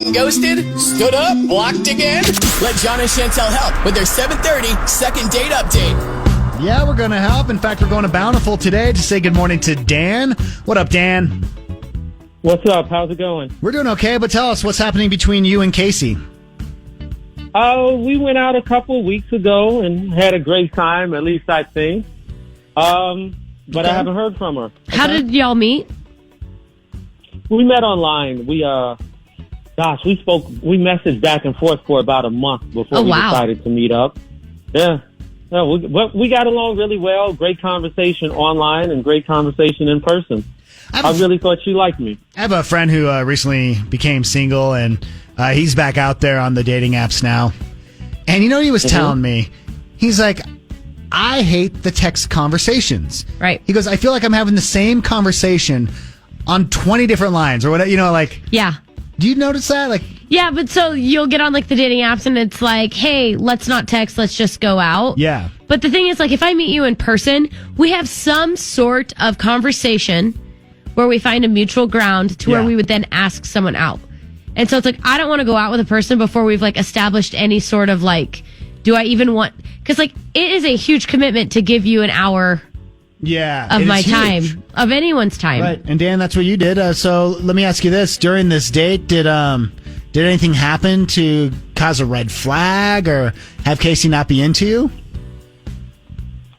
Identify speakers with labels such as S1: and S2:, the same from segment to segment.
S1: Ghosted? Stood up? Blocked again? Let Jon and Chantel help with their 7:30 second date update.
S2: Yeah, we're going to help. In fact, we're going to Bountiful today to say good morning to Dan. What up, Dan?
S3: What's up? How's it going?
S2: We're doing okay, but tell us what's happening between you and Casey.
S3: We went out a couple weeks ago and had a great time, at least I think. But I haven't heard from her.
S4: How did y'all meet?
S3: We met online. We messaged back and forth for about a month before we decided to meet up. Yeah. We got along really well. Great conversation online and great conversation in person. I really thought she liked me.
S2: I have a friend who recently became single, and he's back out there on the dating apps now. And you know what he was telling me? He's like, I hate the text conversations.
S4: Right.
S2: He goes, I feel like I'm having the same conversation on 20 different lines or whatever,
S4: Yeah.
S2: Do you notice that?
S4: Yeah, but so you'll get on the dating apps and it's like, hey, let's not text, let's just go out.
S2: Yeah.
S4: But the thing is, if I meet you in person, we have some sort of conversation where we find a mutual ground to where we would then ask someone out. And so it's like, I don't want to go out with a person before we've established any sort of do I even want, because it is a huge commitment to give you an hour of my time, of anyone's time.
S2: Right. And Dan, that's what you did. So let me ask you this. During this date, did anything happen to cause a red flag or have Casey not be into you?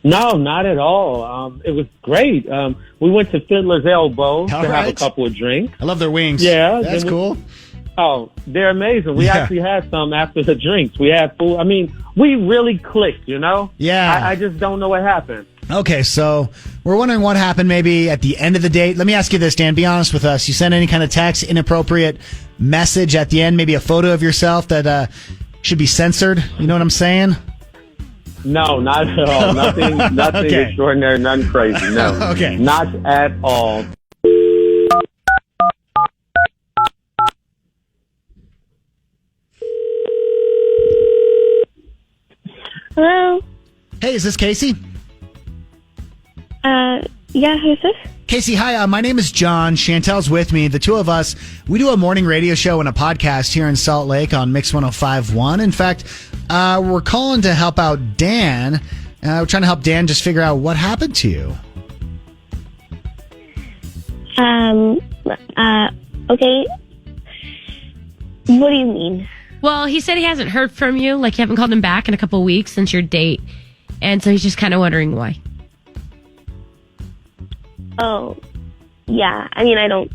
S3: No, not at all. It was great. We went to Fiddler's Elbow to have a couple of drinks.
S2: I love their wings.
S3: Yeah.
S2: That's cool.
S3: Oh, they're amazing. We actually had some after the drinks. We had food. I mean, we really clicked, Yeah. I just don't know what happened.
S2: Okay, so we're wondering what happened maybe at the end of the date. Let me ask you this, Dan. Be honest with us. You sent any kind of text, inappropriate message at the end, maybe a photo of yourself that should be censored? You know what I'm saying?
S3: No, not at all. Nothing extraordinary, nothing crazy. No.
S2: Okay.
S3: Not at all.
S5: Hello?
S2: Hey, is this Casey?
S5: Yeah, who's this?
S2: Casey, hi. My name is Jon. Chantel's with me. The two of us, we do a morning radio show and a podcast here in Salt Lake on Mix 105.1. In fact, we're calling to help out Dan. We're trying to help Dan just figure out what happened to you.
S5: Okay. What do you mean?
S4: Well, he said he hasn't heard from you, you haven't called him back in a couple of weeks since your date. And so he's just kind of wondering why.
S5: Oh, yeah. I mean, I don't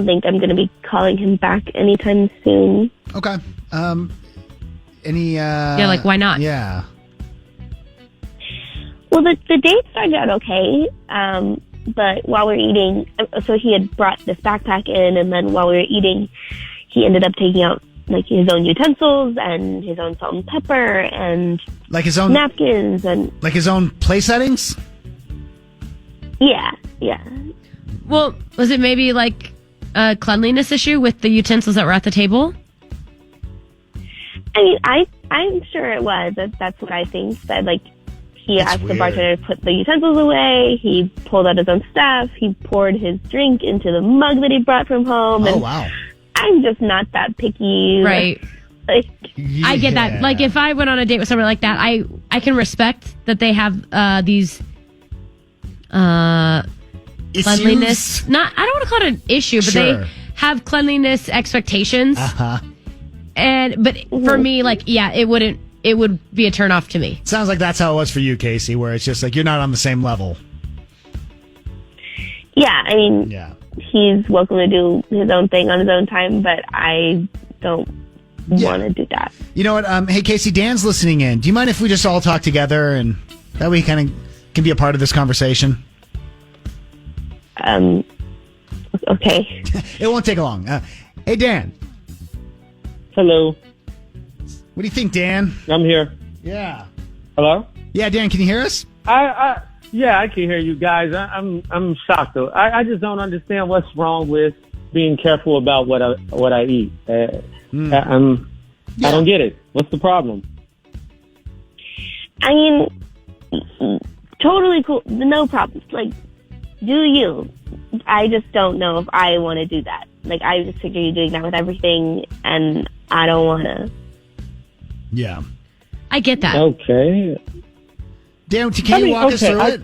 S5: think I'm going to be calling him back anytime soon.
S2: Okay. Why
S4: not?
S2: Yeah.
S5: Well, the date started out okay, but while we were eating, so he had brought this backpack in, and then while we were eating, he ended up taking out his own utensils and his own salt and pepper and
S2: his own
S5: napkins and
S2: his own play settings.
S5: Yeah.
S4: Well, was it maybe a cleanliness issue with the utensils that were at the table?
S5: I mean, I'm sure it was. That's what I think. That he asked the bartender to put the utensils away. He pulled out his own stuff. He poured his drink into the mug that he brought from home.
S2: Oh, wow.
S5: I'm just not that picky.
S4: Right. I get that. If I went on a date with somebody like that, I can respect that they have these cleanliness. I don't want to call it an issue, but they have cleanliness expectations. But for me, it would be a turnoff to me.
S2: Sounds like that's how it was for you, Casey, where it's just you're not on the same level.
S5: Yeah, I mean, he's welcome to do his own thing on his own time, but I don't want to do that.
S2: You know what? Hey, Casey, Dan's listening in. Do you mind if we just all talk together and that way he kind of can be a part of this conversation?
S5: Okay.
S2: It won't take long. Hey, Dan.
S3: Hello.
S2: What do you think, Dan?
S3: I'm here.
S2: Yeah.
S3: Hello?
S2: Yeah, Dan, can you hear us?
S3: Yeah, I can hear you guys. I'm shocked though. I just don't understand what's wrong with being careful about what I eat. I don't get it. What's the problem?
S5: I mean, totally cool. No problem. Do you? I just don't know if I want to do that. like, I just figure you're doing that with everything, and I don't want to.
S2: Yeah.
S4: I get that.
S3: Okay.
S2: Dan, can you walk us through it?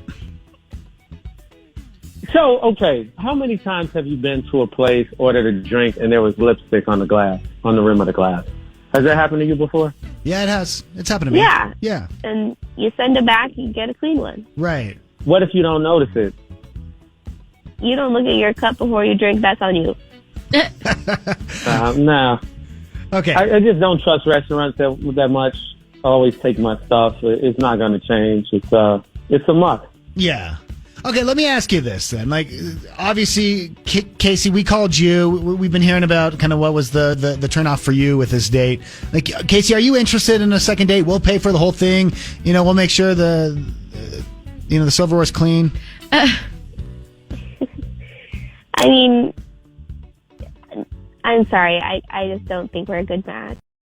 S3: So, okay, how many times have you been to a place, ordered a drink, and there was lipstick on the glass, on the rim of the glass? Has that happened to you before?
S2: Yeah, it has. It's happened to me.
S5: Yeah.
S2: Yeah.
S5: And you send it back, you get a clean one.
S2: Right.
S3: What if you don't notice it?
S5: You don't look at your cup before you drink, that's on you.
S3: Nah.
S2: Okay.
S3: I just don't trust restaurants that much. I always take my stuff. It's not going to change. It's a muck.
S2: Yeah. Okay, let me ask you this then. Like, obviously, Casey, we called you. We've been hearing about kind of what was the turnoff for you with this date. Like, Casey, are you interested in a second date? We'll pay for the whole thing. You know, we'll make sure the silverware's clean.
S5: I mean, I'm sorry. I just don't think we're a good match.